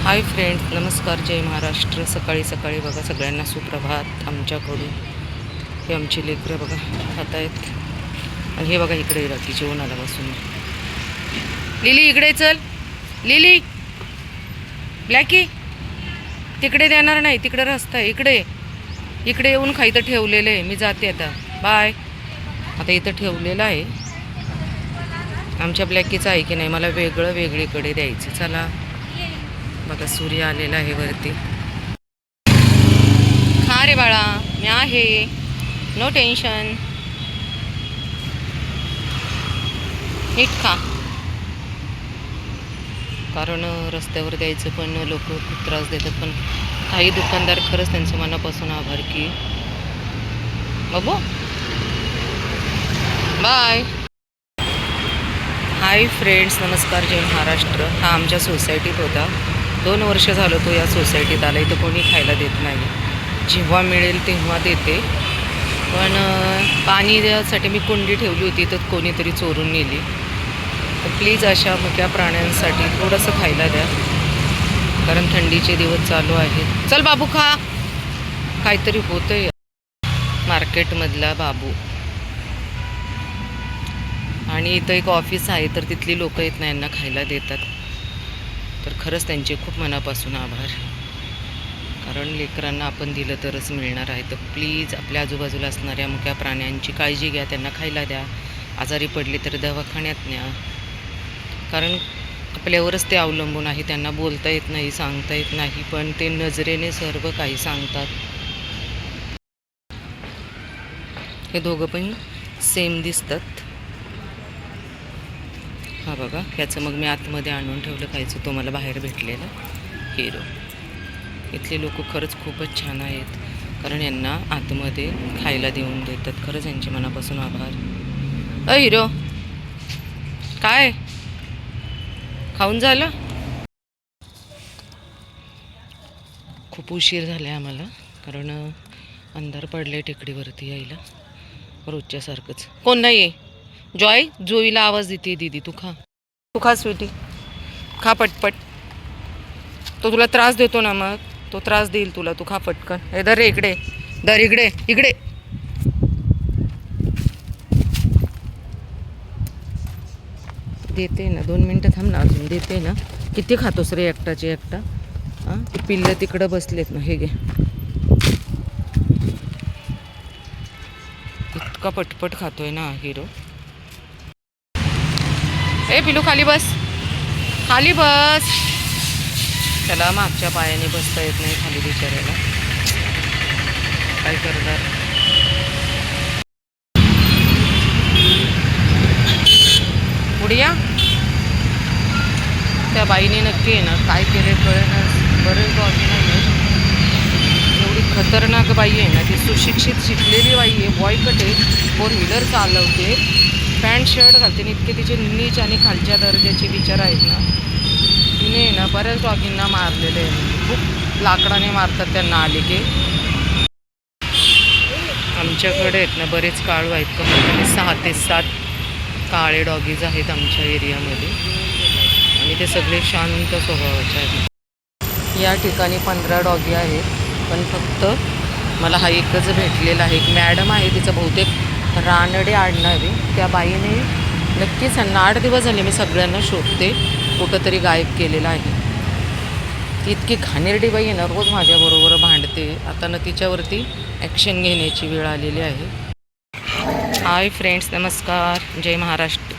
Hi friends, नमस्कार, जय महाराष्ट्र. सकाळी सकाळी बघा सगळ्यांना सुप्रभात आमच्याकडून. हे आमची लेकरं बघा खात आहेत. आणि हे बघा इकडे रात्री जेवणाला बसून. लिली इकडे चल. लिली, ब्लॅकी तिकडे देणार नाही, तिकडे रस्ता आहे. इकडे इकडे येऊन खायचं ठेवलेलं आहे. मी जाते आता, बाय. आता इथं ठेवलेलं आहे. आमच्या ब्लॅकीचं आहे की नाही, मला वेगळं वेगळीकडे द्यायचं. चला बघा, सूर्य आलेला आहे वरती. खा रे बाळा, मी आहे, नो टेन्शन. नीट खा, कारण रस्त्यावर द्यायचं पण लोक खूप त्रास देतात. पण काही दुकानदार खरंच त्यांचं मनापासून आभार की बाबू. बाय. हाय फ्रेंड्स, नमस्कार, जय महाराष्ट्र. हा आमच्या सोसायटीत होता. 2 वर्ष झालं तो या सोसायटीत आला. इथं कोणी खायला देत नाही. जेव्हा मिळेल तेव्हा देते. पण पाणी द्यासाठी मी कुंडी ठेवली होती, तर कोणीतरी चोरून नेली. तर प्लीज अशा मुक्या प्राण्यांसाठी थोडंसं खायला द्या, कारण थंडीचे दिवस चालू आहेत. चल बाबू खा. काहीतरी होतं मार्केटमधला बाबू. आणि इथं एक ऑफिस आहे, तर तिथली लोक येत नाही, यांना खायला देतात. तर खरंच त्यांचे खूप मनापासून आभार, कारण लेकरांना आपण दिलं तरच मिळणार आहे. तर प्लीज आपल्या आजूबाजूला असणाऱ्या मुक्या प्राण्यांची काळजी घ्या, त्यांना खायला द्या. आजारी पडले तर दवाखान्यात न्या, कारण आपल्यावरच ते अवलंबून आहे. त्यांना बोलता येत नाही, सांगता येत नाही, पण ते नजरेने सर्व काही सांगतात. हे दोघं पण सेम दिसतात. हा बघा, ह्याचं मग मी आतमध्ये आणून ठेवलं खायचं. तो मला बाहेर भेटलेला हिरो. इथले लोक खरंच खूपच छान आहेत, कारण यांना आतमध्ये खायला देऊन देतात. खरंच यांचे मनापासून आभार. हिरो, काय खाऊन झालं? खूप उशीर झाला आहे आम्हाला, कारण अंधार पडलं आहे टेकडीवरती यायला रोजच्यासारखंच. कोण नाही आहे? जॉय, जोईला आवाज देते दीदी. तू खा स्वीटी, खा पटपट. तो तुला त्रास देतो ना, मग तो त्रास देईल तुला. तू खा पटकन. हे दर रे इकडे, दर इकडे इकडे. देते ना, 2 मिनटं थांब ना, अजून देते ना. किती खातोस रे एकटाचे एकटा? हां, ते पिल्लं तिकडं बसलेत ना. हे घे. इतका पटपट खातोय ना हिरो. ए पिलू, खाली बस, खाली बस. त्याला मागच्या पायाने बसता येत नाही खाली बिचारायला. काय करणार? पुढिया, त्या बाईने नक्की आहे ना काय केले कळेना. बरेच डॉगी नाही, एवढी खतरनाक बाई आहे ना ती. सुशिक्षित शिकलेली बाई आहे, बॉयकट आहे, 4 व्हीलर चालवते, पॅन्ट शर्ट घालते. इतके तिचे नीच आणि खालच्या दर्जाचे विचार आहेत ना. तिने ना बऱ्याच डॉगींना मारलेले आहे. खूप लाकडाने मारतात त्यांना आले की. आमच्याकडे आहेत ना बरेच काळू आहेत, कमीत 6 ते 7 काळे डॉगीज आहेत आमच्या एरियामध्ये. आणि ते सगळे शांत स्वभावाचे आहेत. या ठिकाणी 15 डॉगी आहेत, पण फक्त मला हा एकच भेटलेला आहे. एक मॅडम आहे, तिचं बहुतेक रानडे आडनावी. त्या बाईने नक्कीच 8 दिवस झाले मी सगळ्यांना शोधते, कुठंतरी गायब केलेला आहे. ती इतकी घाणेरडी बाई आहे ना, रोज माझ्याबरोबर भांडते. आता ना तिच्यावरती ॲक्शन घेण्याची वेळ आलेली आहे. हाय फ्रेंड्स, नमस्कार, जय महाराष्ट्र.